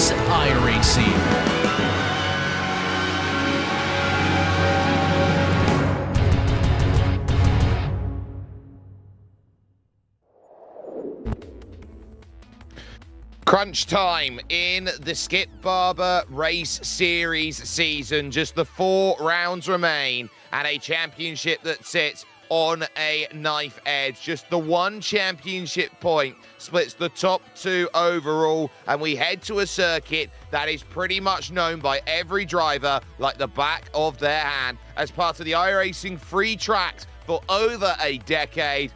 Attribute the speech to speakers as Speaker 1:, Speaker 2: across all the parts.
Speaker 1: is iRacing.
Speaker 2: Crunch time in the Skip Barber Race Series season. Just the 4 rounds remain and a championship that sits on a knife edge. Just the 1 championship point splits the top 2 overall, and we head to a circuit that is pretty much known by every driver like the back of their hand. As part of the iRacing free tracks for over a decade,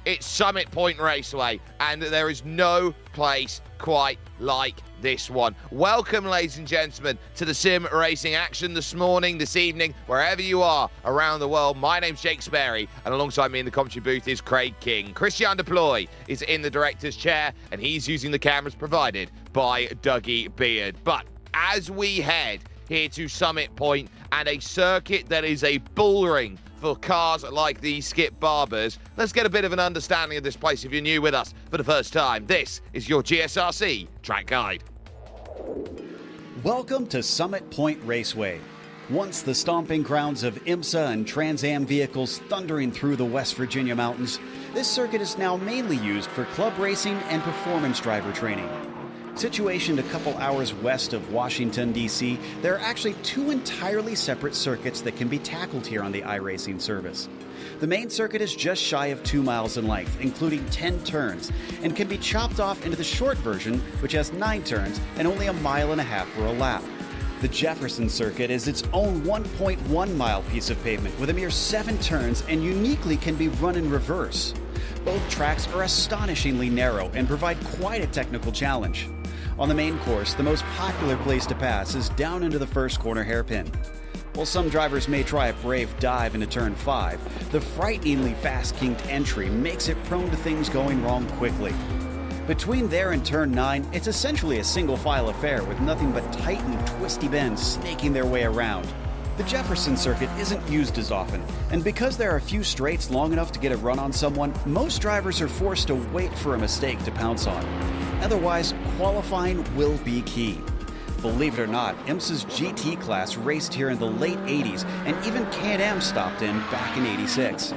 Speaker 2: it's Summit Point Raceway, and there is no place quite like this one. Welcome, ladies and gentlemen, to the sim racing action this morning, this evening, wherever you are around the world. My name's Jake Sperry, and alongside me in the commentary booth is Craig King. Christian Deploy is in the director's chair, and he's using the cameras provided by Dougie Beard. But as we head here to Summit Point, and a circuit that is a bullring for cars like these Skip Barbers, let's get a bit of an understanding of this place if you're new with us for the first time. This is your GSRC Track Guide.
Speaker 3: Welcome to Summit Point Raceway. Once the stomping grounds of IMSA and Trans Am vehicles thundering through the West Virginia mountains, this circuit is now mainly used for club racing and performance driver training. Situationed a couple hours west of Washington, D.C., there are actually 2 entirely separate circuits that can be tackled here on the iRacing service. The main circuit is just shy of 2 miles in length, including 10 turns, and can be chopped off into the short version, which has 9 turns and only 1.5 miles for a lap. The Jefferson circuit is its own 1.1 mile piece of pavement with a mere 7 turns and uniquely can be run in reverse. Both tracks are astonishingly narrow and provide quite a technical challenge. On the main course, the most popular place to pass is down into the first corner hairpin. While some drivers may try a brave dive into turn 5, the frighteningly fast-kinked entry makes it prone to things going wrong quickly. Between there and turn 9, it's essentially a single-file affair with nothing but tight and twisty bends snaking their way around. The Jefferson circuit isn't used as often, and because there are a few straights long enough to get a run on someone, most drivers are forced to wait for a mistake to pounce on. Otherwise, qualifying will be key. Believe it or not, IMSA's GT class raced here in the late 80s, and even Can-Am stopped in back in 86.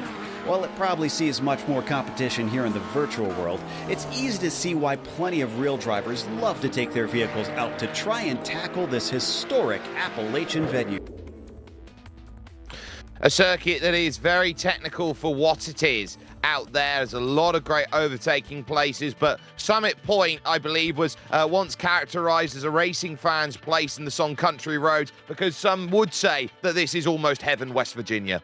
Speaker 3: While it probably sees much more competition here in the virtual world, it's easy to see why plenty of real drivers love to take their vehicles out to try and tackle this historic Appalachian venue.
Speaker 2: A circuit that is very technical for what it is out there. There's a lot of great overtaking places, but Summit Point, I believe, was once characterized as a racing fan's place in the song Country Roads, because some would say that this is almost heaven, West Virginia.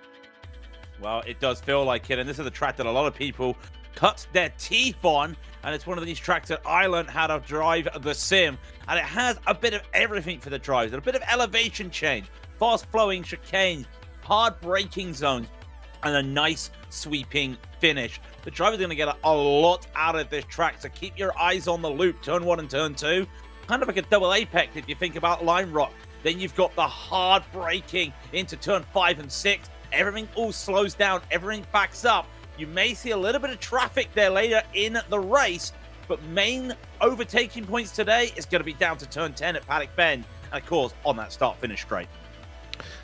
Speaker 4: Well, it does feel like it, and this is a track that a lot of people cut their teeth on, and it's one of these tracks that I learned how to drive the sim, and it has a bit of everything for the drivers, a bit of elevation change, fast-flowing chicanes, hard braking zones, and a nice sweeping finish. The driver's going to get a lot out of this track, so keep your eyes on the loop. Turn 1 and turn 2, kind of like a double apex if you think about line rock. Then you've got the hard braking into turn 5 and 6. Everything all slows down, everything backs up. You may see a little bit of traffic there later in the race, but main overtaking points today is going to be down to turn 10 at Paddock Bend, and of course on that start-finish straight.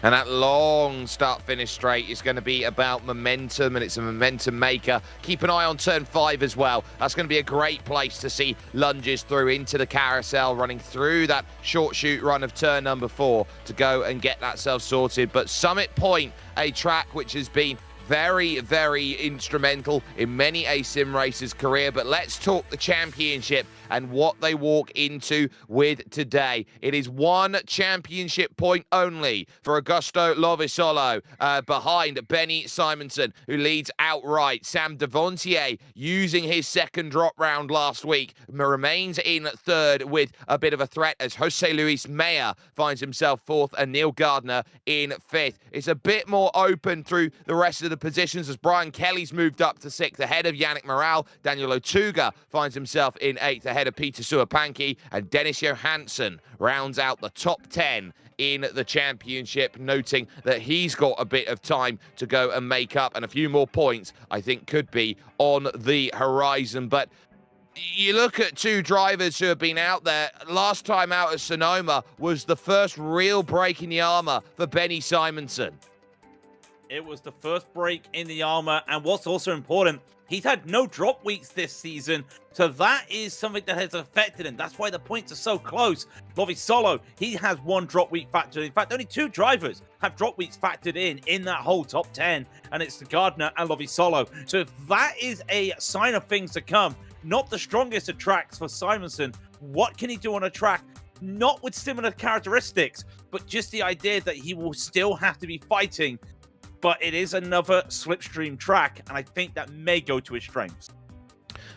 Speaker 2: And that long start-finish straight is going to be about momentum, and it's a momentum maker. Keep an eye on turn 5 as well. That's going to be a great place to see lunges through into the carousel, running through that short shoot run of turn number 4 to go and get that self sorted. But Summit Point, a track which has been very, very instrumental in many a sim racer's career. But let's talk the championship and what they walk into with today. It is 1 championship point only for Augusto Lovisolo, behind Benny Simonson, who leads outright. Sam Devontier, using his second drop round last week, remains in 3rd with a bit of a threat as Jose Luis Meyer finds himself 4th and Neil Gardner in 5th. It's a bit more open through the rest of the positions as Brian Kelly's moved up to 6th ahead of Yannick Morale. Daniel Otuga finds himself in 8th ahead of Peter Suapanki, and Dennis Johansson rounds out the top 10 in the championship, noting that he's got a bit of time to go and make up, and a few more points I think could be on the horizon. But You look at two drivers who have been out there. Last time out at Sonoma was the first real break in the armor for Benny Simonson.
Speaker 4: It was the first break in the armor, and what's also important, he's had no drop weeks this season, so that is something that has affected him. That's why the points are so close. Lovisolo, he has one drop week factored in. In fact, only two drivers have drop weeks factored in that whole top 10, and it's Gardner and Lovisolo. So if that is a sign of things to come, not the strongest of tracks for Simonson, what can he do on a track? Not with similar characteristics, but just the idea that he will still have to be fighting. But it is another slipstream track, and I think that may go to his strengths.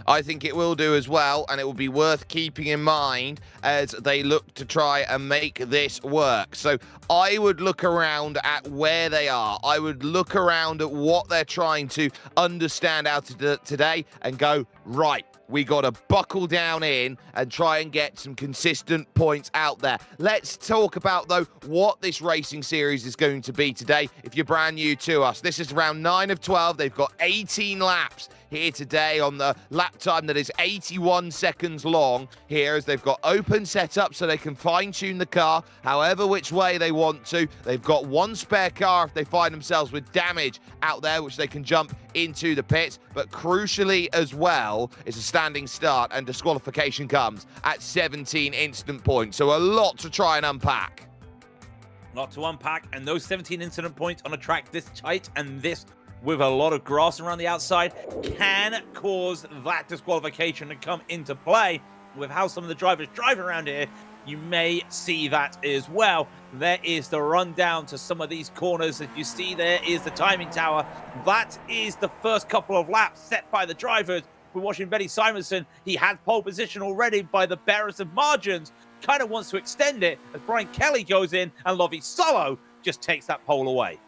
Speaker 2: I think it will do as well, and it will be worth keeping in mind as they look to try and make this work. So I would look around at where they are. I would look around at what they're trying to understand out of today and go, right, we got to buckle down in and try and get some consistent points out there. Let's talk about, though, what this racing series is going to be today. If you're brand new to us, this is round 9 of 12. They've got 18 laps here today on the lap time that is 81 seconds long here, as they've got open setup so they can fine-tune the car however which way they want to. They've got one spare car if they find themselves with damage out there, which they can jump into the pits. But crucially as well, it's a standing start, and disqualification comes at 17 instant points. So a lot to try and unpack.
Speaker 4: Lot to unpack, and those 17 incident points on a track this tight and this with a lot of grass around the outside can cause that disqualification to come into play. With how some of the drivers drive around here, you may see that as well. There is the rundown to some of these corners that you see. There is the timing tower. That is the first couple of laps set by the drivers. We're watching Benny Simonson. He has pole position already by the barest of margins. Kind of wants to extend it as Brian Kelly goes in, and Lovisolo just takes that pole away.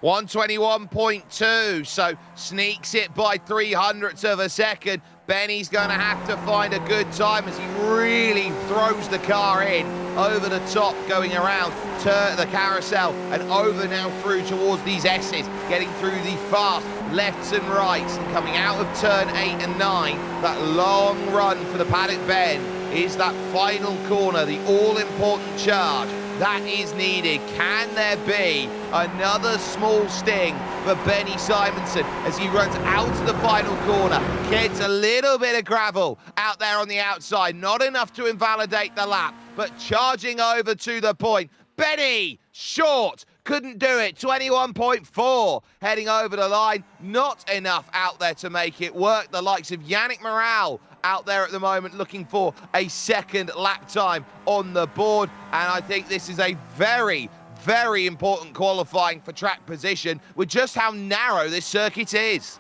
Speaker 2: 121.2, so sneaks it by 300ths of a second. Benny's going to have to find a good time as he really throws the car in over the top, going around the carousel and over now through towards these S's, getting through the fast lefts and rights, and coming out of turn 8 and 9. That long run for the paddock bend is that final corner, the all-important charge that is needed. Can there be another small sting for Benny Simonson as he runs out to the final corner, gets a little bit of gravel out there on the outside, not enough to invalidate the lap, but charging over to the point. Benny, short, couldn't do it. 21.4 heading over the line, not enough out there to make it work. The likes of Yannick Morale out there at the moment looking for a second lap time on the board, and I think this is a very, very important qualifying for track position with just how narrow this circuit is.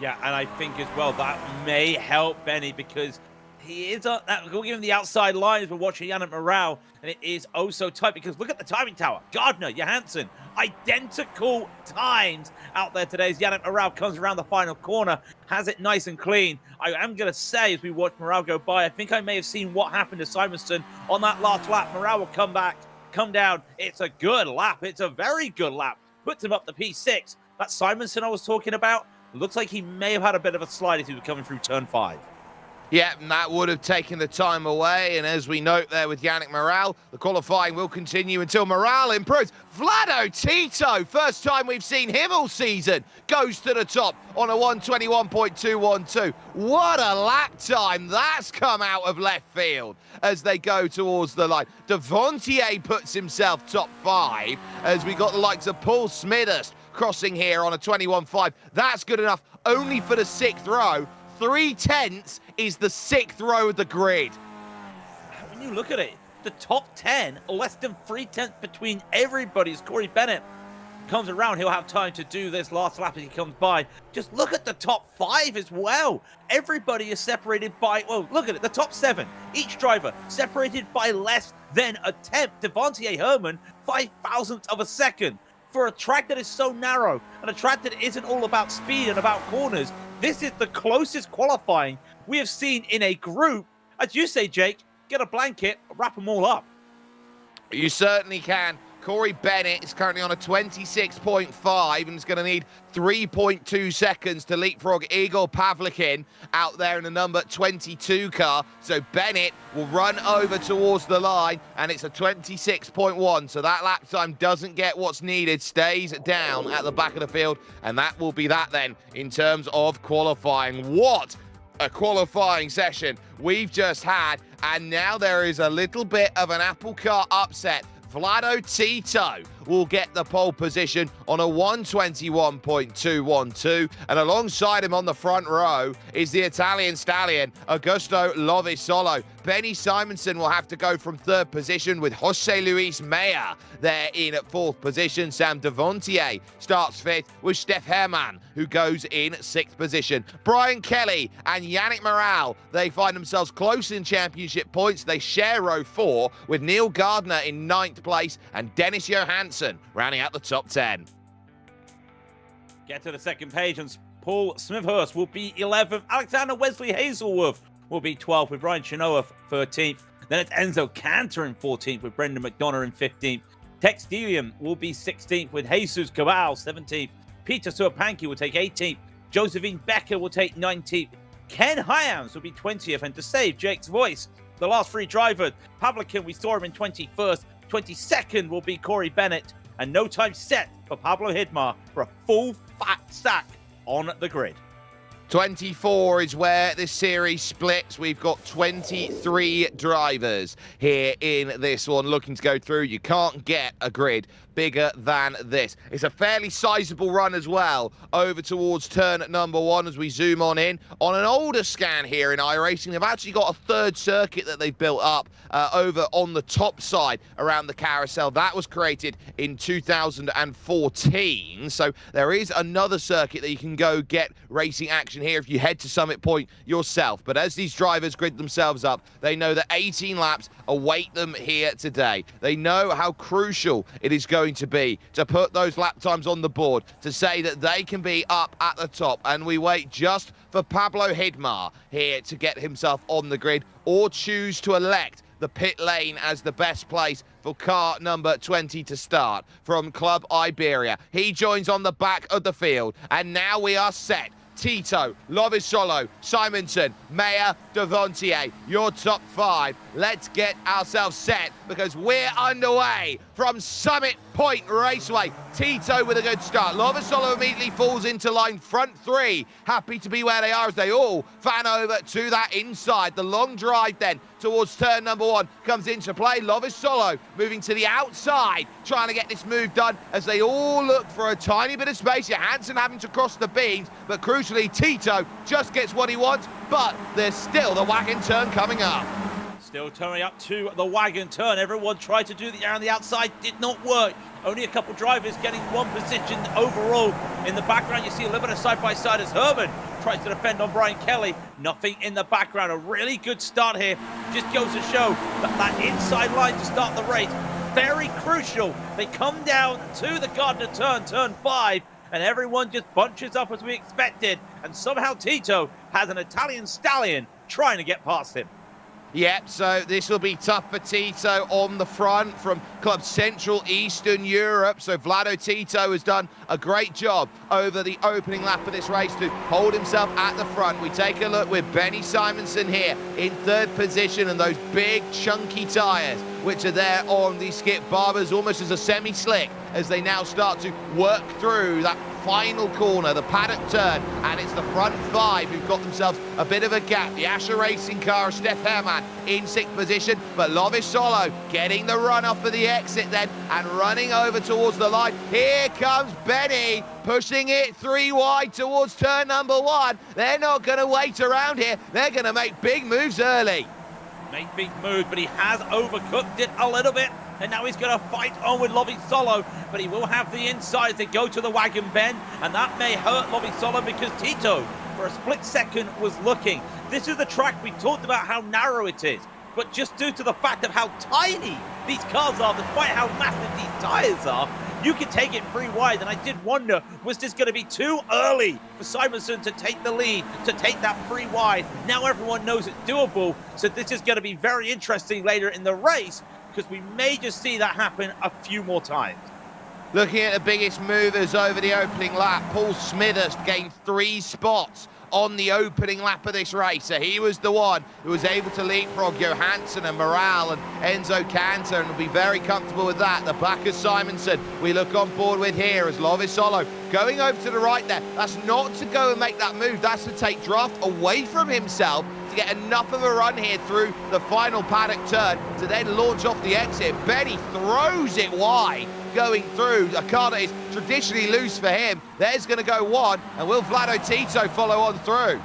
Speaker 4: Yeah, and I think as well that may help Benny, because he is we'll give him the outside lines. We're watching Yannick Morale, and it is oh so tight, because look at the timing tower. Gardner, Johansson, identical times out there today as Yannick Morale comes around the final corner, has it nice and clean. I am going to say, as we watch Morale go by, I think I may have seen what happened to Simonson on that last lap. Morale will come back, come down. It's a good lap. It's a very good lap. Puts him up to P6. That Simonson I was talking about, looks like he may have had a bit of a slide as he was coming through turn 5.
Speaker 2: Yeah, and that would have taken the time away. And as we note there with Yannick Morale, the qualifying will continue until Morale improves. Vlado Tito, first time we've seen him all season, goes to the top on a 121.212. What a lap time. That's come out of left field as they go towards the line. Devontier puts himself top 5 as we got the likes of Paul Smithers crossing here on a 21.5. That's good enough only for the 6th row. 3/10 is the 6th row of the grid.
Speaker 4: When you look at it, the top 10, less than 3/10 between everybody. As Corey Bennett comes around, he'll have time to do this last lap as he comes by. Just look at the top 5 as well. Everybody is separated by, well, look at it, the top 7. Each driver separated by less than a tenth. Devontier Herman, 5,000ths of a second. For a track that is so narrow, and a track that isn't all about speed and about corners, this is the closest qualifying we have seen in a group. As you say, Jake, get a blanket, wrap them all up.
Speaker 2: You certainly can. Corey Bennett is currently on a 26.5 and is going to need 3.2 seconds to leapfrog Igor Pavlikin out there in the number 22 car. So Bennett will run over towards the line, and it's a 26.1. So that lap time doesn't get what's needed, stays down at the back of the field, and that will be that then in terms of qualifying. What a qualifying session we've just had, and now there is a little bit of an apple cart upset. Vlado Tito will get the pole position on a 121.212, and alongside him on the front row is the Italian stallion Augusto Lovisolo. Benny Simonson will have to go from third position with Jose Luis Maya there in at fourth position. Sam Devontier starts fifth with Steph Herman, who goes in sixth position. Brian Kelly and Yannick Morale, they find themselves close in championship points. They share row 4 with Neil Gardner in ninth place and Dennis Johansson rounding out the top 10.
Speaker 4: Get to the second page, and Paul Smithhurst will be 11th. Alexander Wesley Hazelworth will be 12th with Ryan Chinoa 13th. Then it's Enzo Cantor in 14th with Brendan McDonough in 15th. Tex Delium will be 16th with Jesus Cabal 17th. Peter Suapanki will take 18th. Josephine Becker will take 19th. Ken Hyams will be 20th. And to save Jake's voice, the last three drivers, Pavlikin, we saw him in 21st. 22nd will be Corey Bennett. And no time set for Pablo Hidmar for a full fat stack on the grid.
Speaker 2: 24 is where this series splits. We've got 23 drivers here in this one looking to go through. You can't get a grid bigger than this. It's a fairly sizable run as well over towards turn number 1 as we zoom on in. On an older scan here in iRacing, they've actually got a third circuit that they've built up over on the top side around the carousel. That was created in 2014. So there is another circuit that you can go get racing action here if you head to Summit Point yourself. But as these drivers grid themselves up, they know that 18 laps await them here today. They know how crucial it is going to be to put those lap times on the board to say that they can be up at the top. And we wait just for Pablo Hidmar here to get himself on the grid or choose to elect the pit lane as the best place for car number 20 to start from Club Iberia. He joins on the back of the field, and now we are set. Tito, Lovisolo, Simonson, Mayer, Devontier, your top 5. Let's get ourselves set because we're underway from Summit Point Raceway. Tito with a good start. Lovisolo immediately falls into line front 3. Happy to be where they are as they all fan over to that inside. The long drive then towards turn number 1 comes into play. Lovisolo moving to the outside, trying to get this move done as they all look for a tiny bit of space. Johansson having to cross the beams, but crucially Tito just gets what he wants, but there's still the wagon turn coming up.
Speaker 4: Still turning up to the wagon turn. Everyone tried to do the air on the outside, did not work. Only a couple drivers getting one position overall. In the background, you see a little bit of side-by-side as Herman tries to defend on Brian Kelly. Nothing in the background. A really good start here. Just goes to show that that inside line to start the race, very crucial. They come down to the Gardner turn, turn 5, and everyone just bunches up as we expected. And somehow Tito has an Italian stallion trying to get past him.
Speaker 2: Yep, so this will be tough for Tito on the front from Club Central Eastern Europe. So Vlado Tito has done a great job over the opening lap of this race to hold himself at the front. We take a look with Benny Simonson here in third position, and those big chunky tyres which are there on the Skip Barbers almost as a semi-slick as they now start to work through that final corner, the paddock turn, and it's the front 5 who've got themselves a bit of a gap. The Asher Racing car of Steph Herman in 6th position, but Lovisolo getting the run off of the exit then and running over towards the line. Here comes Benny, pushing it 3 wide towards turn number 1. They're not going to wait around here. They're going to make big moves early.
Speaker 4: Make big moves, but he has overcooked it a little bit. And now he's going to fight on with Lovisolo, but he will have the inside to go to the wagon bend, and that may hurt Lovisolo because Tito, for a split second, was looking. This is the track we talked about how narrow it is, but just due to the fact of how tiny these cars are, despite how massive these tires are, you can take it 3 wide, and I did wonder, was this going to be too early for Simonson to take the lead, to take that 3 wide? Now everyone knows it's doable, so this is going to be very interesting later in the race. because we may just see that happen a few more times.
Speaker 2: Looking at the biggest movers over the opening lap, Paul Smithers gained 3 spots on the opening lap of this race. So he was the one who was able to leapfrog Johansson and Morale and Enzo Cantor, and will be very comfortable with that. The back of Simonson we look on board with here as Lovisolo going over to the right there. That's not to go and make that move, that's to take draft away from himself to get enough of a run here through the final paddock turn to then launch off the exit. Benny throws it wide going through a car that is traditionally loose for him. There's going to go one, and will Vlado Tito follow on through?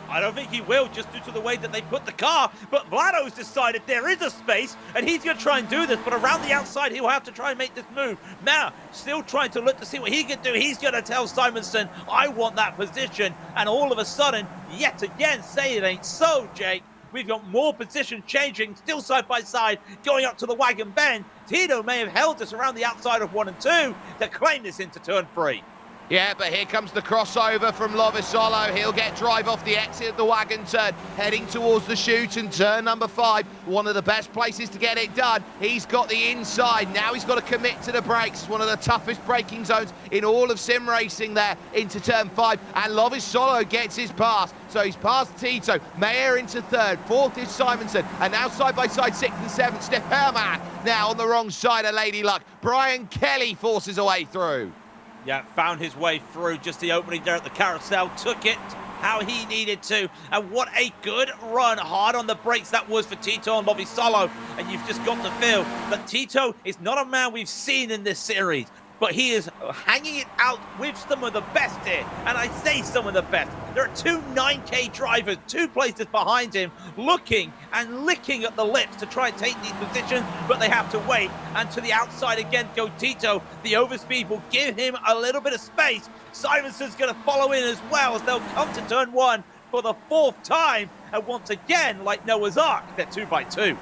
Speaker 4: I don't think he will, just due to the way that they put the car, but Vlado's decided there is a space, and he's going to try and do this, but around the outside, he'll have to try and make this move. Now, still trying to look to see what he can do. He's going to tell Simonson, I want that position, and all of a sudden, yet again, say it ain't so, Jake. We've got more position changing, still side by side, going up to the wagon bend. Tito may have held us around the outside of 1 and 2 to claim this into turn 3.
Speaker 2: Yeah, but here comes the crossover from Lovisolo. He'll get drive off the exit of the wagon turn, heading towards the chute and turn number 5. One of the best places to get it done. He's got the inside. Now he's got to commit to the brakes. It's one of the toughest braking zones in all of sim racing there into turn 5. And Lovisolo gets his pass. So he's past Tito. Mayer into 3rd. 4th is Simonson. And now side by side, 6th and 7th. Steph Herman now on the wrong side of Lady Luck. Brian Kelly forces a way through.
Speaker 4: Yeah, found his way through just the opening there at the carousel, took it how he needed to, and what a good run, hard on the brakes that was for Tito and Lovisolo, and you've just got to feel that Tito is not a man we've seen in this series, but he is hanging it out with some of the best here, and I say some of the best. There are 2 9K drivers, 2 places behind him, looking and licking at the lips to try and take these positions, but they have to wait. And to the outside again go Tito. The overspeed will give him a little bit of space. Simonson's going to follow in as well as they'll come to turn 1 for the 4th time. And once again, like Noah's Ark, they're 2 by 2.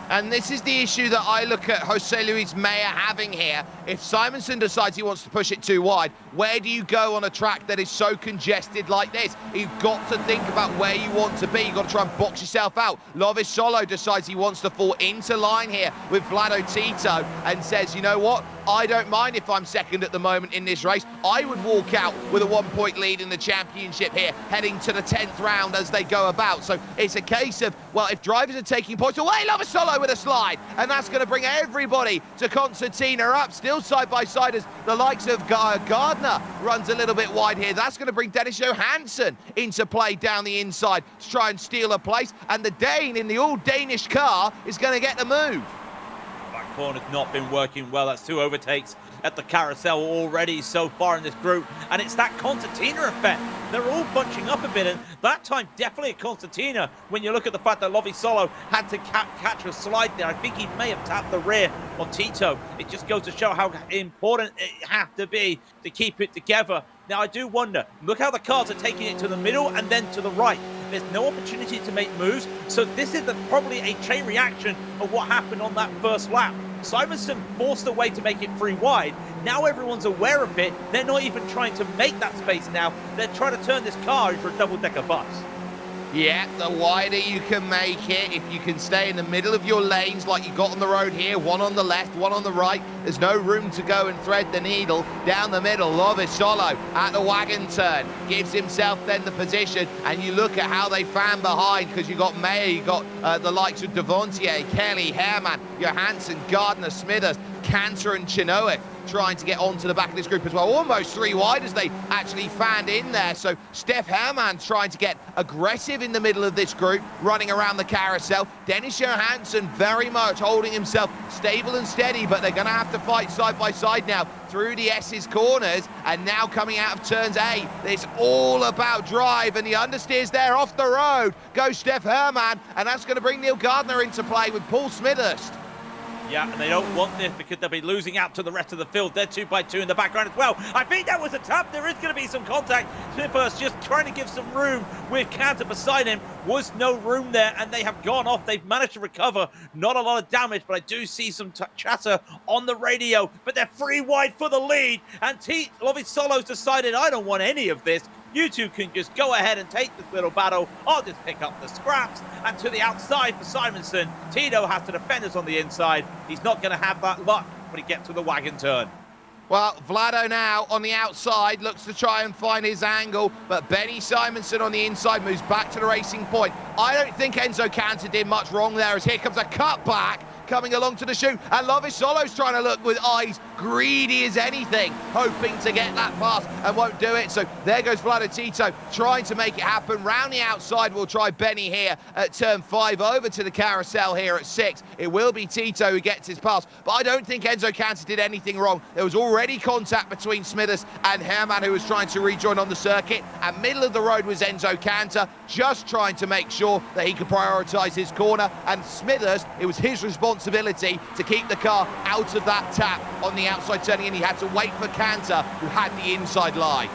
Speaker 2: And this is the issue that I look at Jose Luis Mayer having here. If Simonson decides he wants to push it too wide, where do you go on a track that is so congested like this? You've got to think about where you want to be. You've got to try and box yourself out. Lovisolo decides he wants to fall into line here with Vlado Tito and says, you know what? I don't mind if I'm 2nd at the moment in this race. I would walk out with a 1-point lead in the championship here, heading to the 10th round as they go about. So it's a case of, well, if drivers are taking points away, Lovisolo with a slide, and that's going to bring everybody to Concertina up, still side by side as the likes of Gardner runs a little bit wide here. That's going to bring Dennis Johansson into play down the inside to try and steal a place, and the Dane in the all-Danish car is going to get the move.
Speaker 4: Back corner's not been working well. That's 2 overtakes at the carousel already so far in this group, and it's that Concertina effect. They're all bunching up a bit, and that time definitely a Concertina when you look at the fact that Lovisolo had to catch a slide there. I think he may have tapped the rear of Tito. It just goes to show how important it has to be to keep it together. Now, I do wonder, look how the cars are taking it to the middle and then to the right. There's no opportunity to make moves, so this is probably a chain reaction of what happened on that first lap. Simonson forced a way to make it 3 wide. Now everyone's aware of it. They're not even trying to make that space now. They're trying to turn this car into a double-decker bus.
Speaker 2: Yeah, the wider you can make it, if you can stay in the middle of your lanes like you got on the road here, 1 on the left, 1 on the right, there's no room to go and thread the needle down the middle. Lovisolo at the wagon turn gives himself then the position, and you look at how they fan behind, because you got Mayer, you got the likes of Devontier, Kelly, Herman, Johansson, Gardner, Smithers, Cantor and Chinook trying to get onto the back of this group as well. Almost 3 wide as they actually fanned in there. So Steph Herman trying to get aggressive in the middle of this group, running around the carousel. Dennis Johansson very much holding himself stable and steady, but they're going to have to fight side by side now through the S's corners, and now coming out of turns A. It's all about drive, and the understeers there off the road. Goes Steph Herman, and that's going to bring Neil Gardner into play with Paul Smithers.
Speaker 4: Yeah, and they don't want this because they'll be losing out to the rest of the field. They're 2 by 2 in the background as well. I think that was a tap. There is going to be some contact. Smithers just trying to give some room with Cantor beside him. was no room there, and they have gone off. They've managed to recover. Not a lot of damage, but I do see some chatter on the radio. But they're free wide for the lead, and Lovey Solo's decided, I don't want any of this. You two can just go ahead and take this little battle. I'll just pick up the scraps. And to the outside for Simonson. Tito has to defend us on the inside. He's not going to have that luck when he gets to the wagon turn.
Speaker 2: Well, Vlado now on the outside looks to try and find his angle, but Benny Simonson on the inside moves back to the racing point. I don't think Enzo Cantor did much wrong there, as here comes a cutback coming along to the chute, and Lovisolo's trying to look with eyes greedy as anything, hoping to get that pass and won't do it. So there goes Vlado Tito trying to make it happen. Round the outside, we'll try Benny here at turn 5 over to the carousel here at 6. It will be Tito who gets his pass, but I don't think Enzo Cantor did anything wrong. There was already contact between Smithers and Herman, who was trying to rejoin on the circuit, and middle of the road was Enzo Cantor, just trying to make sure that he could prioritise his corner, and Smithers, it was his responsibility to keep the car out of that tap on the outside turning in. He had to wait for Cantor, who had the inside line.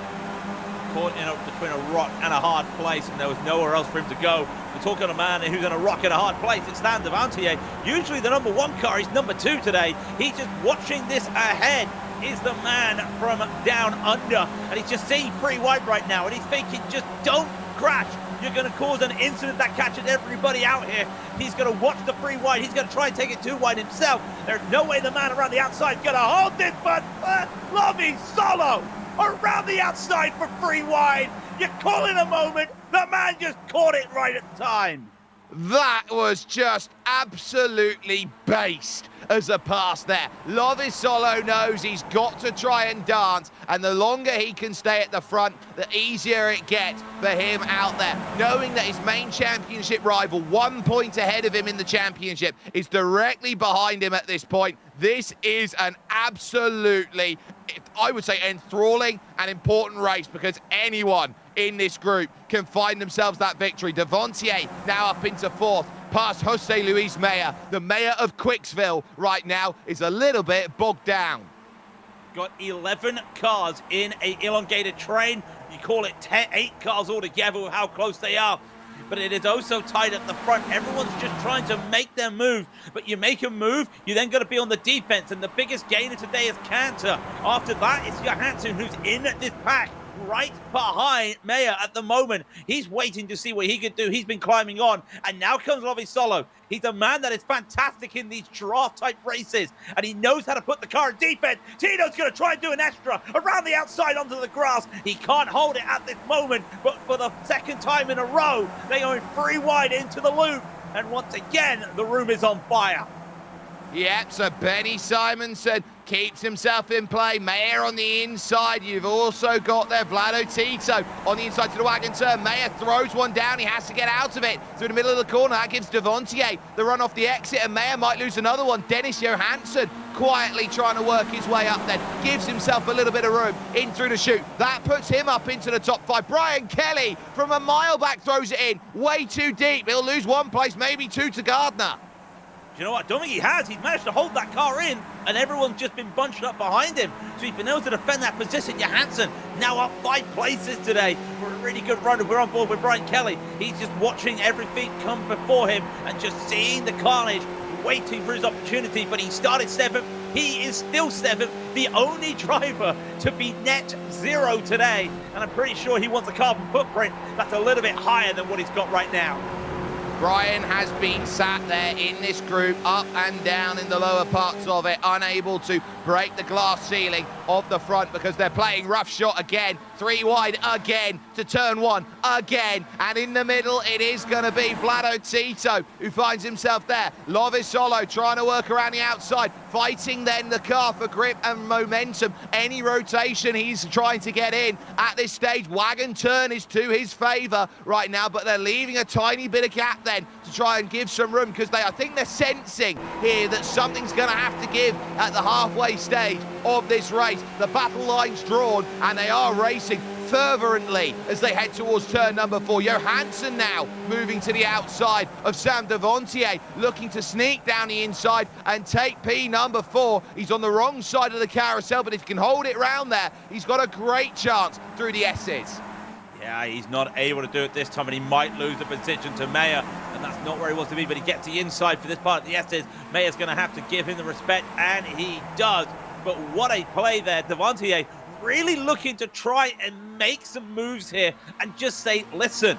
Speaker 4: Caught between a rock and a hard place, and there was nowhere else for him to go. We're talking a man who's in a rock and a hard place. It's Stan Devantier. Usually the number 1 car, he's number 2 today. He's just watching this ahead. Is the man from down under, and he's just seeing free wide right now, and he's thinking, just don't crash. You're going to cause an incident that catches everybody out here. He's going to watch the free wide. He's going to try and take it too wide himself. There's no way the man around the outside is going to hold this, but Lovey Solo around the outside for free wide. You call it a moment. The man just caught it right at the time.
Speaker 2: That was just absolutely based as a pass there. Lovisolo knows he's got to try and dance, and the longer he can stay at the front, the easier it gets for him out there. Knowing that his main championship rival, 1 point ahead of him in the championship, is directly behind him at this point. This is an absolutely, I would say, enthralling and important race, because anyone in this group can find themselves that victory. Devantier now up into 4th, past Jose Luis Meyer. The mayor of Quicksville right now is a little bit bogged down.
Speaker 4: Got 11 cars in a elongated train. You call it 8 cars altogether with how close they are. But it is also tight at the front. Everyone's just trying to make their move. But you make a move, you then got to be on the defense. And the biggest gainer today is Cantor. After that, it's Johansson, who's in this pack, right behind Meyer at the moment. He's waiting to see what he could do. He's been climbing on. And now comes Lovisolo. He's a man that is fantastic in these draft-type races, and he knows how to put the car in defense. Tito's going to try and do an extra around the outside onto the grass. He can't hold it at this moment, but for the second time in a row, they are free wide into the loop. And once again, the room is on fire.
Speaker 2: Yep, so Benny Simonson keeps himself in play. Meyer on the inside. You've also got there Vlado Tito on the inside to the wagon turn. Meyer throws one down. He has to get out of it through the middle of the corner. That gives Devantier the run off the exit, and Meyer might lose another one. Dennis Johansson quietly trying to work his way up then. Gives himself a little bit of room in through the chute. That puts him up into the top 5. Brian Kelly from a mile back throws it in. Way too deep. He'll lose 1 place, maybe 2 to Gardner.
Speaker 4: You know what? I don't think he has. He's managed to hold that car in, and everyone's just been bunched up behind him. So he's been able to defend that position. Johansson now up 5 places today. We're a really good run. We're on board with Brian Kelly. He's just watching everything come before him and just seeing the carnage, waiting for his opportunity. But he started 7th. He is still 7th, the only driver to be net 0 today. And I'm pretty sure he wants a carbon footprint that's a little bit higher than what he's got right now.
Speaker 2: Brian has been sat there in this group, up and down in the lower parts of it, unable to break the glass ceiling of the front because they're playing rough shot again. 3 wide again to turn 1 again. And in the middle, it is going to be Vlado Tito who finds himself there. Lovisolo trying to work around the outside, fighting then the car for grip and momentum. Any rotation he's trying to get in at this stage. Wagon turn is to his favour right now, but they're leaving a tiny bit of gap then to try and give some room, because I think they're sensing here that something's going to have to give at the halfway stage of this race. The battle line's drawn and they are racing fervently as they head towards turn number 4. Johansson now moving to the outside of Sam Devantier, looking to sneak down the inside and take P number 4. He's on the wrong side of the carousel, but if he can hold it round there, he's got a great chance through the S's.
Speaker 4: Yeah, he's not able to do it this time, and he might lose the position to Mayer, and that's not where he wants to be, but he gets the inside for this part of the S's. Mayer's going to have to give him the respect, and he does. But what a play there. Devontae really looking to try and make some moves here and just say, listen,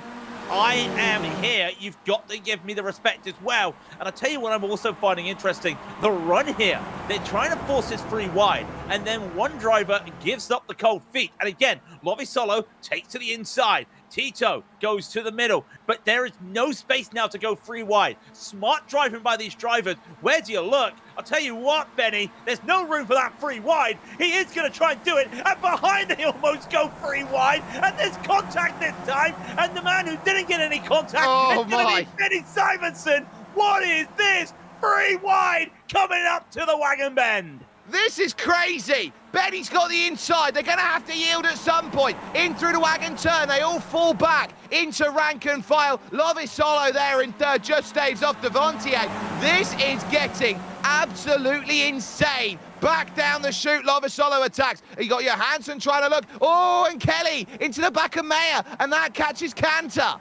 Speaker 4: I am here. You've got to give me the respect as well. And I'll tell you what I'm also finding interesting. The run here. They're trying to force this free wide. And then one driver gives up the cold feet. And again, Lovisolo takes to the inside. Tito goes to the middle, but there is no space now to go free wide. Smart driving by these drivers. Where do you look? I'll tell you what, Benny, there's no room for that free wide. He is going to try and do it, and behind they almost go free wide, and there's contact this time, and the man who didn't get any contact is going to be Benny Simonson. What is this? Free wide coming up to the wagon bend.
Speaker 2: This is crazy. Benny's got the inside. They're going to have to yield at some point. In through the wagon turn. They all fall back into rank and file. Lovisolo there in third. Just staves off Devontae. This is getting absolutely insane. Back down the chute. Lovisolo attacks. You got Johansson trying to look. Oh, and Kelly into the back of Mayer. And that catches Cantor.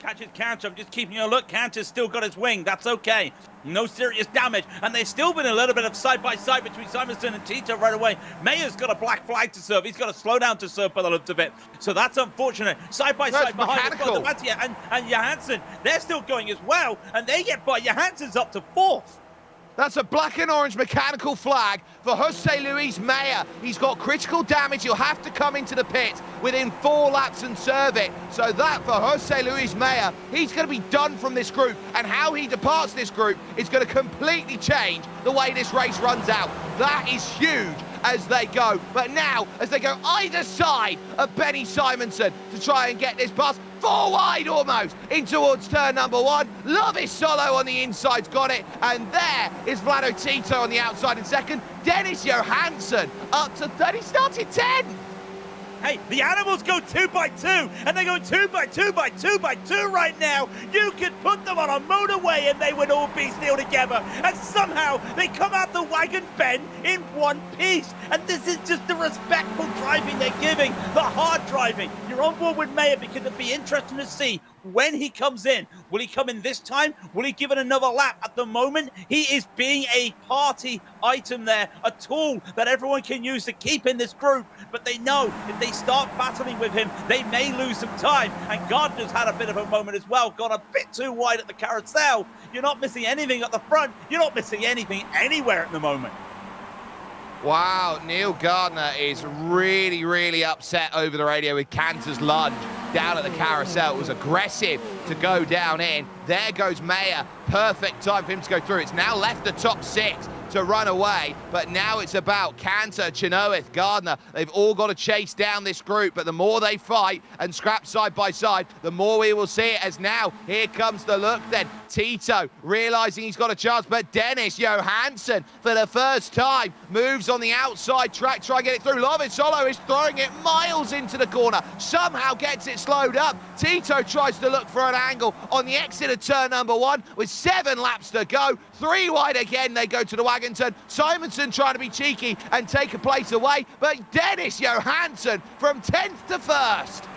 Speaker 4: Catches Cantor. I'm just keeping a look. Cantor's still got his wing. That's okay. No serious damage. And there's still been a little bit of side-by-side between Simonson and Tito right away. Mayer's got a black flag to serve. He's got to slow down to serve by the looks of it. So that's unfortunate. Side-by-side behind and Johansson. They're still going as well. And they get by. Johansson's up to fourth.
Speaker 2: That's a black and orange mechanical flag for Jose Luis Mayer. He's got critical damage. He'll have to come into the pit within 4 laps and serve it. So that for Jose Luis Mayer, he's going to be done from this group. And how he departs this group is going to completely change the way this race runs out. That is huge as they go. But now, as they go either side of Benny Simonson to try and get this pass, 4 wide almost in towards turn number 1. Lovisolo on the inside's got it, and there is Vlado Tito on the outside in second. Dennis Johansson up to 30, started 10th.
Speaker 4: Hey, the animals go 2 by 2, and they're going 2 by 2 by 2 by 2 right now. You could put them on a motorway and they would all be still together. And somehow they come out the wagon bend in one piece. And this is just the respectful driving they're giving, the hard driving. You're on board with Mayer because it'd be interesting to see when he comes in. Will he come in this time? Will he give it another lap? At the moment, he is being a party item there, a tool that everyone can use to keep in this group. But they know if they start battling with him, they may lose some time. And Gardner's had a bit of a moment as well, gone a bit too wide at the carousel. You're not missing anything at the front. You're not missing anything anywhere at the moment.
Speaker 2: Wow, Neil Gardner is really upset over the radio with Cantor's lunge down at the carousel. It was aggressive to go down in. There goes Mayer. Perfect time for him to go through. It's now left the top 6 to run away, but now it's about Cantor, Chenoweth, Gardner. They've all got to chase down this group, but the more they fight and scrap side by side, the more we will see it. As now, here comes the look then. Tito realizing he's got a chance, but Dennis Johansson, for the first time, moves on the outside track, try and get it through. Lovisolo is throwing it miles into the corner, somehow gets it slowed up. Tito tries to look for an angle on the exit of turn number 1 with 7 laps to go. 3 wide again, they go to the wagon turn. Simonson trying to be cheeky and take a place away, but Dennis Johansson from 10th to 1st.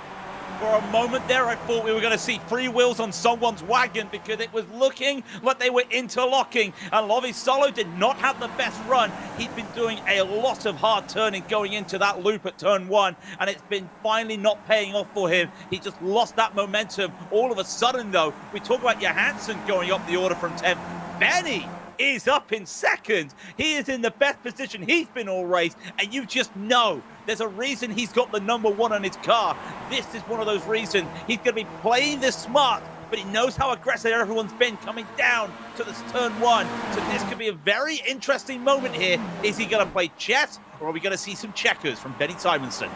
Speaker 4: For a moment there, I thought we were going to see 3 wheels on someone's wagon because it was looking like they were interlocking. And Lovisolo did not have the best run. He'd been doing a lot of hard turning going into that loop at turn 1, and it's been finally not paying off for him. He just lost that momentum. All of a sudden, though, we talk about Johansson going up the order from 10th. Benny is up in second. He is in the best position he's been all race, and you just know there's a reason he's got the number 1 on his car. This is one of those reasons. He's going to be playing this smart, but he knows how aggressive everyone's been coming down to this turn 1. So this could be a very interesting moment here. Is he going to play chess, or are we going to see some checkers from Benny Simonson?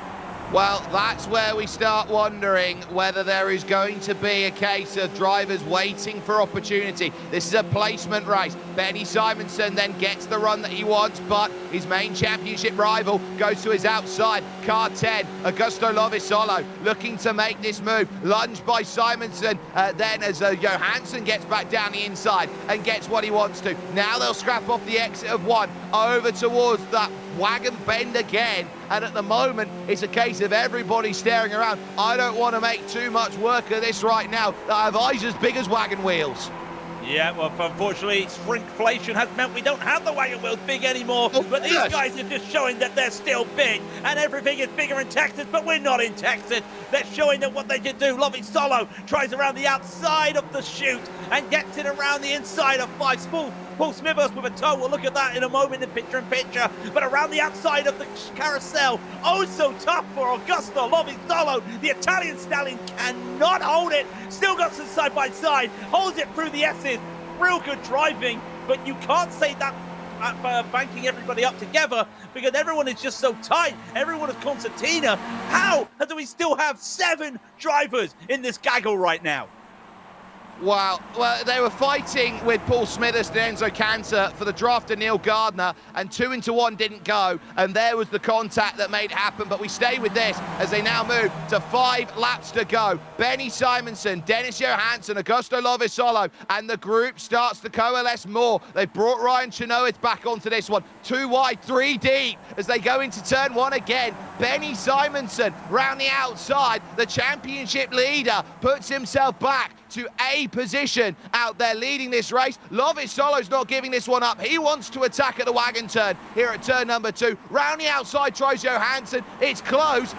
Speaker 2: Well, that's where we start wondering whether there is going to be a case of drivers waiting for opportunity. This is a placement race. Benny Simonson then gets the run that he wants, but his main championship rival goes to his outside. Car 10, Augusto Lovisolo, looking to make this move. Lunge by Simonson, then as Johansson gets back down the inside and gets what he wants to. Now they'll scrap off the exit of 1 over towards that wagon bend again, and at the moment, it's a case of everybody staring around. I don't want to make too much work of this right now. I have eyes as big as wagon wheels.
Speaker 4: Yeah, well, unfortunately, shrinkflation has meant we don't have the wagon wheels big anymore. But these guys are just showing that they're still big, and everything is bigger in Texas, but we're not in Texas. They're showing that what they can do. Loving Solo tries around the outside of the chute and gets it around the inside of 5. Paul Smithers with a toe. We'll look at that in a moment in picture-in-picture. But around the outside of the carousel, oh so tough for Augusto Loving Solo. The Italian stallion cannot hold it. Still got some side-by-side. Holds it through the S's. Real good driving, but you can't say that banking everybody up together because everyone is just so tight. Everyone is concertina. How do we still have 7 drivers in this gaggle right now?
Speaker 2: Well, they were fighting with Paul Smithers and Enzo Cantor for the draft of Neil Gardner, and 2 into 1 didn't go, and there was the contact that made it happen. But we stay with this as they now move to 5 laps to go. Benny Simonson, Dennis Johansson, Augusto Lovisolo, and the group starts to coalesce more. They've brought Ryan Chenoweth back onto this one. 2 wide, 3 deep as they go into turn 1 again. Benny Simonson round the outside. The championship leader puts himself back to a position out there leading this race. Lovisolo's not giving this one up. He wants to attack at the wagon turn here at turn number 2. Round the outside tries Johansson. It's close,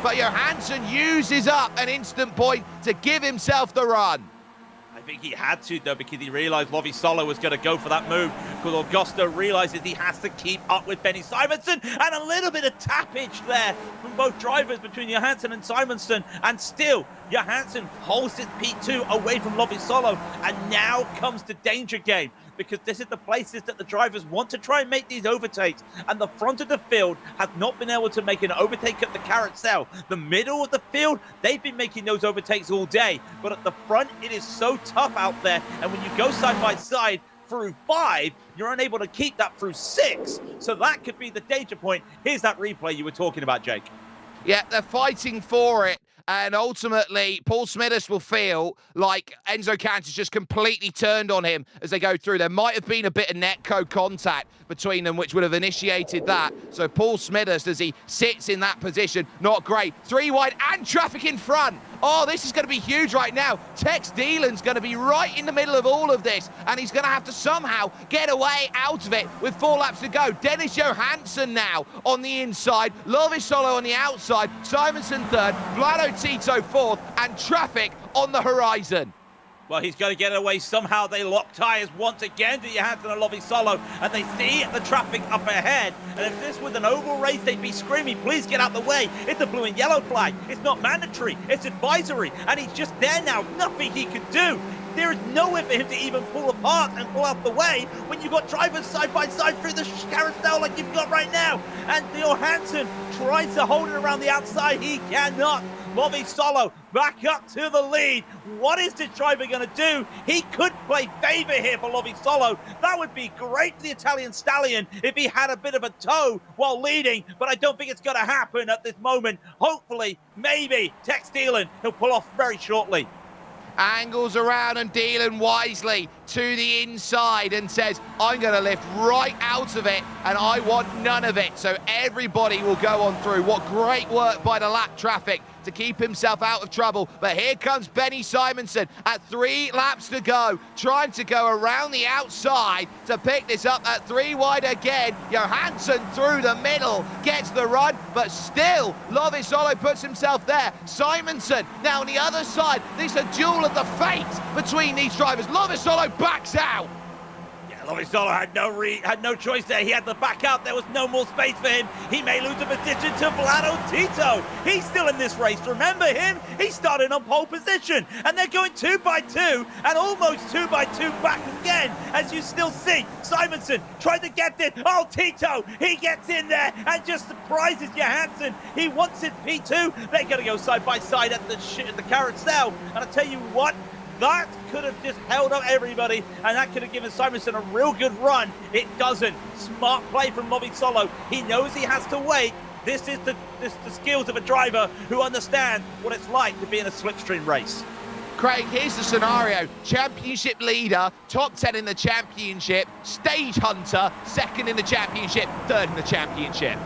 Speaker 2: but Johansson uses up an instant point to give himself the run.
Speaker 4: I think he had to, though, because he realized Lovisolo was going to go for that move. Because Augusto realizes he has to keep up with Benny Simonson. And a little bit of tappage there from both drivers between Johansson and Simonson. And still, Johansson holds his P2 away from Lovisolo. And now comes the danger game, because this is the places that the drivers want to try and make these overtakes. And the front of the field has not been able to make an overtake at the carousel. The middle of the field, they've been making those overtakes all day. But at the front, it is so tough out there. And when you go side by side through 5, you're unable to keep that through 6. So that could be the danger point. Here's that replay you were talking about, Jake.
Speaker 2: Yeah, they're fighting for it. And ultimately, Paul Smithers will feel like Enzo Cantor's just completely turned on him as they go through. There might have been a bit of netco contact between them, which would have initiated that. So Paul Smithers, as he sits in that position, not great. 3 wide and traffic in front. Oh, this is going to be huge right now. Tex Dielen's going to be right in the middle of all of this, and he's going to have to somehow get away out of it with 4 laps to go. Dennis Johansson now on the inside, Lovisolo on the outside, Simonson 3rd, Vlado Tito 4th, and traffic on the horizon.
Speaker 4: Well, he's going to get away somehow. They lock tyres once again to Johansson and Lovisolo, and they see the traffic up ahead. And if this was an oval race, they'd be screaming, please get out the way. It's a blue and yellow flag. It's not mandatory. It's advisory. And he's just there now. Nothing he could do. There is nowhere for him to even pull apart and pull out the way when you've got drivers side by side through the carousel like you've got right now. And Johansson tries to hold it around the outside. He cannot. Lovisolo back up to the lead. What is this driver going to do? He could play favor here for Lovisolo. That would be great for the Italian stallion if he had a bit of a toe while leading, but I don't think it's going to happen at this moment. Hopefully, maybe, Tex Dielen, he'll pull off very shortly.
Speaker 2: Angles around and Dielen wisely to the inside and says, I'm going to lift right out of it and I want none of it. So everybody will go on through. What great work by the lap traffic to keep himself out of trouble. But here comes Benny Simonson at 3 laps to go, trying to go around the outside to pick this up at 3 wide again. Johansson through the middle, gets the run, but still Lovisolo puts himself there. Simonson now on the other side. This is a duel of the fate between these drivers. Lovisolo backs out.
Speaker 4: Lovisolo had no choice there. He had to back out. There was no more space for him. He may lose a position to Vlado Tito. He's still in this race. Remember him? He started on pole position. And they're going 2 by 2 and almost 2 by 2 back again. As you still see, Simonson tried to get it. Oh, Tito, he gets in there and just surprises Johansson. He wants his P2. They're going to go side by side at the carousel. And I tell you what, that could have just held up everybody, and that could have given Simonson a real good run. It doesn't. Smart play from Lovisolo. He knows he has to wait. This is the skills of a driver who understands what it's like to be in a slipstream race.
Speaker 2: Craig, here's the scenario. Championship leader, top 10 in the championship, stage hunter, second in the championship, third in the championship.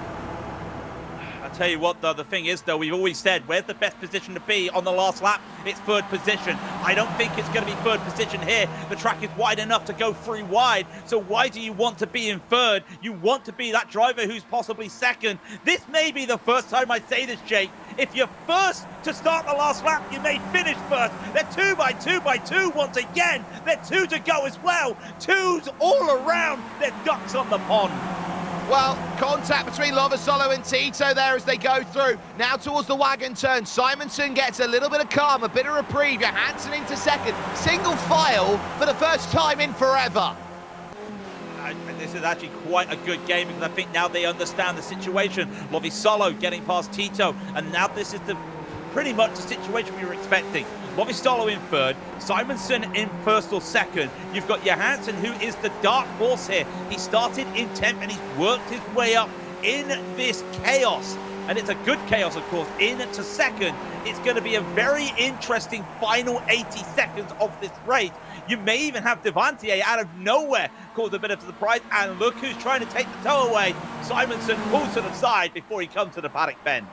Speaker 4: I'll tell you what, though, the thing is, though, we've always said, where's the best position to be on the last lap? It's third position. I don't think it's going to be third position here. The track is wide enough to go 3 wide, so why do you want to be in third? You want to be that driver who's possibly second. This may be the first time I say this, Jake. If you're first to start the last lap, you may finish first. They're 2 by 2 by 2 once again. They're 2 to go as well. 2s all around. They're ducks on the pond.
Speaker 2: Well, contact between Lovasolo and Tito there as they go through. Now towards the wagon turn. Simonson gets a little bit of calm, a bit of reprieve. Johansson into second. Single file for the first time in forever.
Speaker 4: This is actually quite a good game because I think now they understand the situation. Lovasolo getting past Tito, and now this is pretty much the situation we were expecting. Lovasolo in third, Simonson in first or second. You've got Johansson, who is the dark horse here. He started in 10th and he's worked his way up in this chaos. And it's a good chaos, of course, into second. It's going to be a very interesting final 80 seconds of this race. You may even have Devantier out of nowhere cause a bit of surprise. And look who's trying to take the toe away. Simonson pulls to the side before he comes to the paddock bend.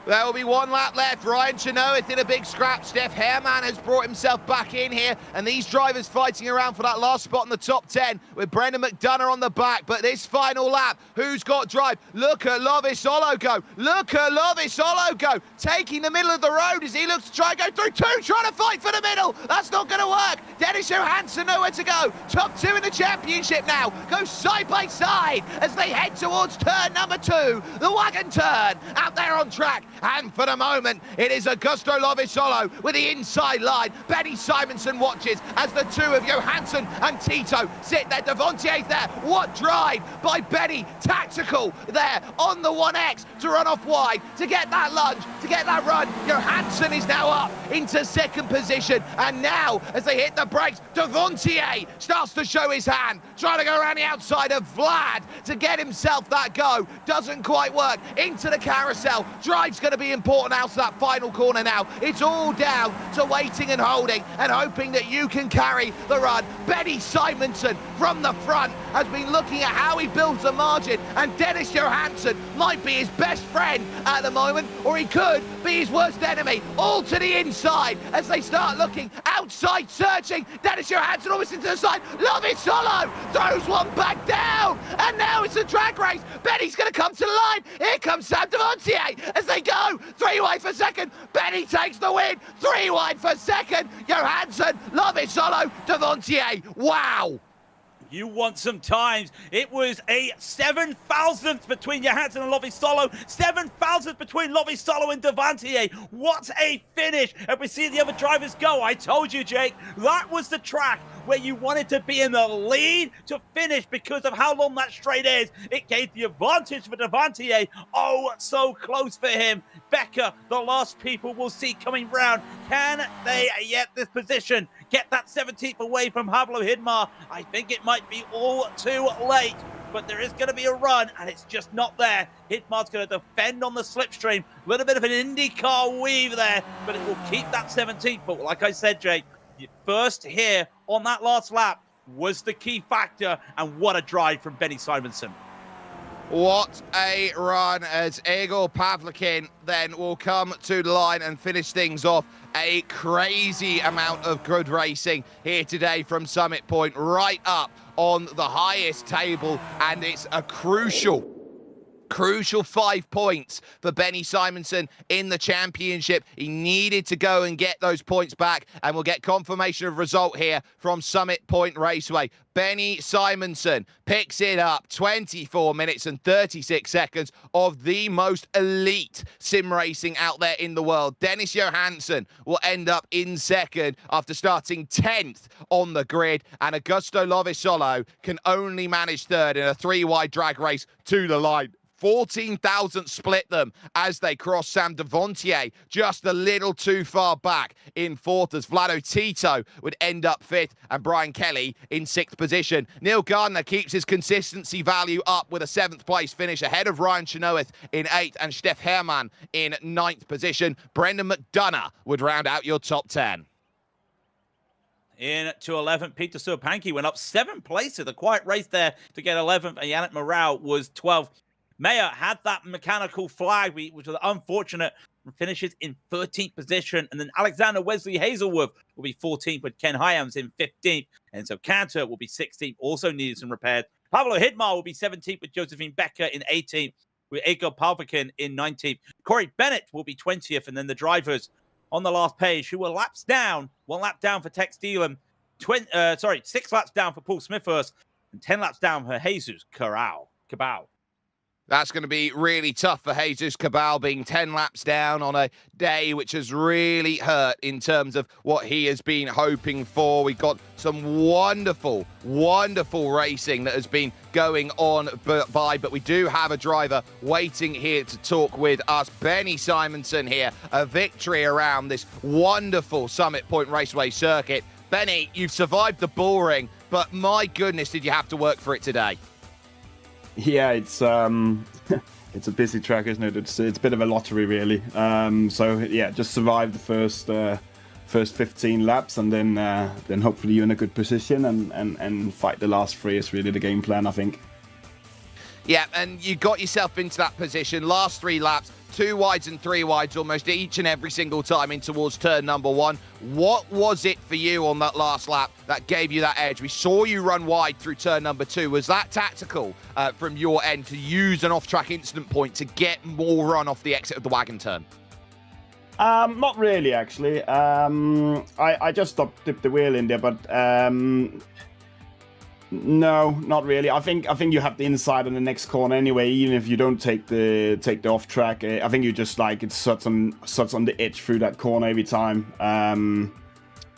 Speaker 2: There will be 1 lap left. Ryan Chenoweth in a big scrap. Steph Hairman has brought himself back in here. And these drivers fighting around for that last spot in the top 10 with Brendan McDonough on the back. But this final lap, who's got drive? Look at Lovasolo go. Look at Lovasolo go. Taking the middle of the road as he looks to try and go through 2, trying to fight for the middle. That's not going to work. Dennis Johansson nowhere to go. Top 2 in the championship now. Go side by side as they head towards turn number 2. The wagon turn out there on track. And for the moment, it is Augusto Lovasolo with the inside line. Benny Simonson watches as the 2 of Johansson and Tito sit there. Devontier there. What drive by Benny. Tactical there on the 1X to run off wide, to get that lunge, to get that run. Johansson is now up into second position. And now, as they hit the brakes, Devontier starts to show his hand, trying to go around the outside of Vlad to get himself that go. Doesn't quite work. Into the carousel. Drive's going to be important out to that final corner now. It's all down to waiting and holding and hoping that you can carry the run. Benny Simonson from the front has been looking at how he builds the margin, and Dennis Johansson might be his best friend at the moment, or he could be his worst enemy. All to the inside as they start looking outside, searching. Dennis Johansson almost into the side. Lovasolo throws one back down, and now it's a drag race. Benny's going to come to the line. Here comes Sam Devontier as they go. 3 wide for second. Benny takes the win. 3 wide for second. Johansson, Lovasolo, Devontier. Wow.
Speaker 4: You want some times. It was a 7,000th between Johansson and Lovasolo. 7,000th between Lovasolo and Devantier. What a finish. And we see the other drivers go. I told you, Jake, that was the track where you wanted to be in the lead to finish because of how long that straight is. It gave the advantage for Devantier. Oh, so close for him. Becker, the last people we'll see coming round. Can they get this position? Get that 17th away from Pablo Hidmar? I think it might be all too late, but there is going to be a run, and it's just not there. Hidmar's going to defend on the slipstream. A little bit of an IndyCar weave there, but it will keep that 17th. But like I said, Jake, first here on that last lap was the key factor, and what a drive from Benny Simonson.
Speaker 2: What a run as Igor Pavlikin then will come to the line and finish things off. A crazy amount of good racing here today from Summit Point, right up on the highest table, and it's a crucial 5 points for Benny Simonson in the championship. He needed to go and get those points back, and we'll get confirmation of result here from Summit Point Raceway. Benny Simonson picks it up 24 minutes and 36 seconds of the most elite sim racing out there in the world. Dennis Johansson will end up in second after starting 10th on the grid, and Augusto Lovasolo can only manage third in a 3-wide drag race to the line. 14,000 split them as they cross Sam Devontier just a little too far back in fourth, as Vlado Tito would end up fifth and Brian Kelly in sixth position. Neil Gardner keeps his consistency value up with a 7th place finish ahead of Ryan Chenoweth in 8th and Steph Hairman in 9th position. Brendan McDonough would round out your top 10.
Speaker 4: into 11th. Peter Surpanki went up 7 places. A quiet race there to get 11th. And Yannick Morale was 12th. Mayer had that mechanical flag, which was unfortunate. Finishes in 13th position. And then Alexander Wesley Hazelworth will be 14th with Ken Hyams in 15th. And so Cantor will be 16th, also needed some repairs. Pablo Hidmar will be 17th with Josephine Becker in 18th, with Igor Palvikin in 19th. Corey Bennett will be 20th. And then the drivers on the last page who were laps down, 1 lap down for Tex Dielam, 6 laps down for Paul Smithhurst, and 10 laps down for Jesus Cabal.
Speaker 2: That's going to be really tough for Jesus Cabal, being 10 laps down on a day which has really hurt in terms of what he has been hoping for. We've got some wonderful, wonderful racing that has been going on but we do have a driver waiting here to talk with us. Benny Simonson here, a victory around this wonderful Summit Point Raceway circuit. Benny, you've survived the bull ring, but my goodness, did you have to work for it today?
Speaker 5: Yeah, it's it's a busy track, isn't it? It's a bit of a lottery, really. So yeah, just survive the first 15 laps, and then hopefully you're in a good position and fight the last 3 is really the game plan, I think.
Speaker 2: Yeah, and you got yourself into that position. Last 3 laps, 2 wides and 3 wides almost each and every single time in towards turn number 1. What was it for you on that last lap that gave you that edge? We saw you run wide through turn number 2. Was that tactical from your end to use an off-track incident point to get more run off the exit of the wagon turn?
Speaker 5: Not really, actually. I just dipped the wheel in there, but no, not really. I think you have the inside on the next corner anyway. Even if you don't take the off track, I think you just it suts on the edge through that corner every time.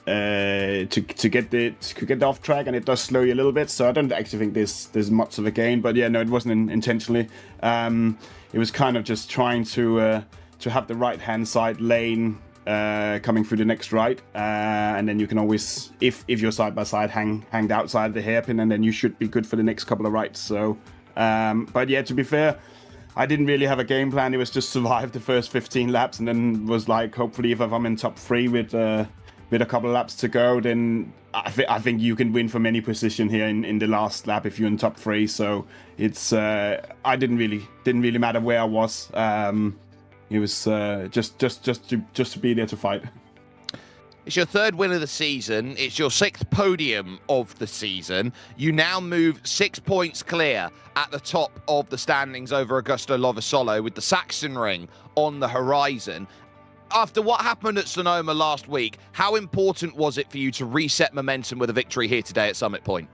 Speaker 5: To get the off track, and it does slow you a little bit. So I don't actually think there's much of a gain. But yeah, no, it wasn't intentionally. It was kind of just trying to have the right hand side lane coming through the next right, and then you can always, if you're side by side, hang the outside of the hairpin, and then you should be good for the next couple of rights. So but yeah, to be fair, I didn't really have a game plan. It was just survive the first 15 laps, and then was hopefully if I'm in top 3 with a couple of laps to go, then I think you can win from any position here in the last lap if you're in top 3. So it's I didn't really matter where I was. It was just to be there to fight.
Speaker 2: It's your 3rd win of the season. It's your 6th podium of the season. You now move 6 points clear at the top of the standings over Augusto Lovasolo with the Saxon Ring on the horizon. After what happened at Sonoma last week, how important was it for you to reset momentum with a victory here today at Summit Point?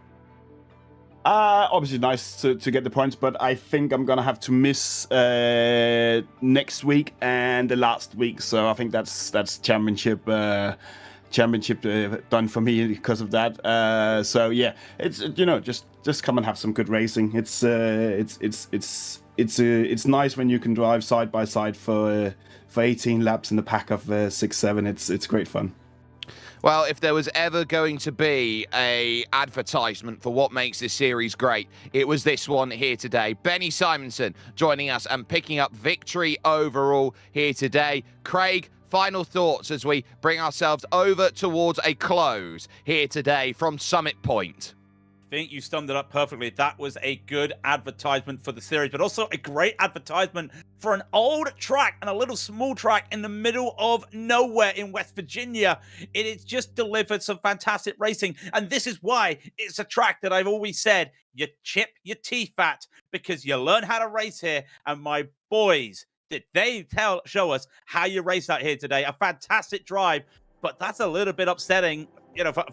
Speaker 5: Obviously nice to get the points, but I think I'm gonna have to miss next week and the last week. So I think that's championship done for me because of that. So yeah, it's just come and have some good racing. It's nice when you can drive side by side for 18 laps in the pack of 6-7. It's great fun.
Speaker 2: Well, if there was ever going to be a advertisement for what makes this series great, it was this one here today. Benny Simonson joining us and picking up victory overall here today. Craig, final thoughts as we bring ourselves over towards a close here today from Summit Point.
Speaker 4: I think you summed it up perfectly. That was a good advertisement for the series, but also a great advertisement for an old track and a little small track in the middle of nowhere in West Virginia. It has just delivered some fantastic racing, and this is why it's a track that I've always said, you chip your teeth at, because you learn how to race here, and my boys, did they show us how you race out here today. A fantastic drive, but that's a little bit upsetting,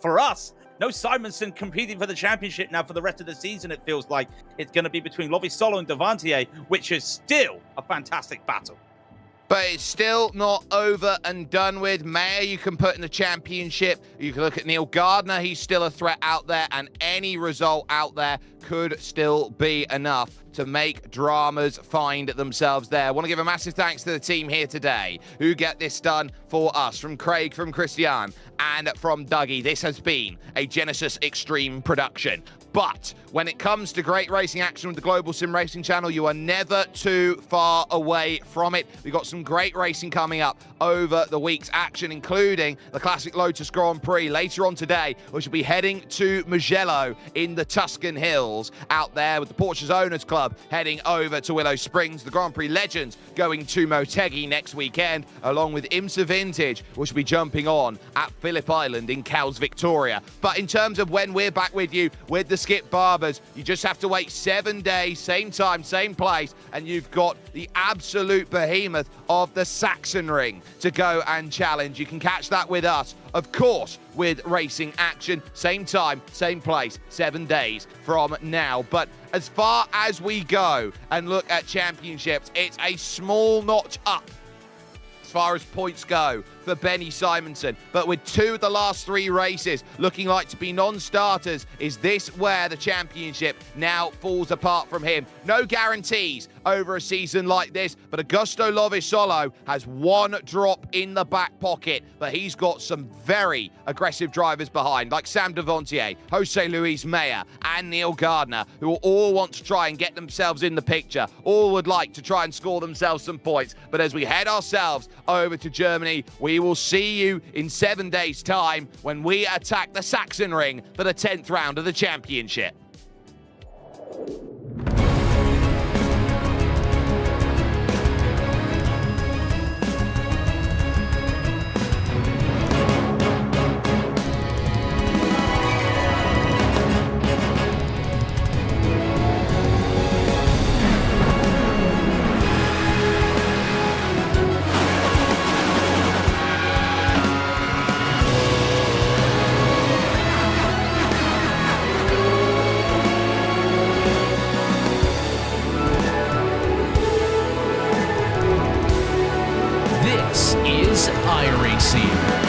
Speaker 4: for us. No Simonson competing for the championship now for the rest of the season. It feels like it's going to be between Lovasolo and Devantier, which is still a fantastic battle.
Speaker 2: But it's still not over and done with. Mayer, you can put in the championship. You can look at Neil Gardner. He's still a threat out there, and any result out there could still be enough to make dramas find themselves there. I want to give a massive thanks to the team here today who get this done for us, from Craig, from Christian, and from Dougie. This has been a Genesis Extreme production. But when it comes to great racing action with the Global SimRacing Channel, you are never too far away from it. We've got some great racing coming up over the week's action, including the Classic Lotus Grand Prix later on today, which will be heading to Mugello in the Tuscan Hills out there, with the Porsche's Owners Club heading over to Willow Springs. The Grand Prix Legends going to Motegi next weekend, along with IMSA Vintage, which will be jumping on at Phillip Island in Cowes, Victoria. But in terms of when we're back with you with the Skip Barbers, you just have to wait 7 days, same time, same place, and you've got the absolute behemoth of the Saxon Ring to go and challenge. You can catch that with us, of course, with racing action, same time, same place, 7 days from now. But as far as we go and look at championships, it's a small notch up as far as points go for Benny Simonsen. But with 2 of the last 3 races looking like to be non-starters, is this where the championship now falls apart from him? No guarantees over a season like this, but Augusto Lovisolo has 1 drop in the back pocket, but he's got some very aggressive drivers behind, like Sam Devontier, Jose Luis Meyer, and Neil Gardner, who all want to try and get themselves in the picture, all would like to try and score themselves some points. But as we head ourselves over to Germany, we will see you in 7 days' time when we attack the Saxon Ring for the 10th round of the championship.
Speaker 1: This is iRacing.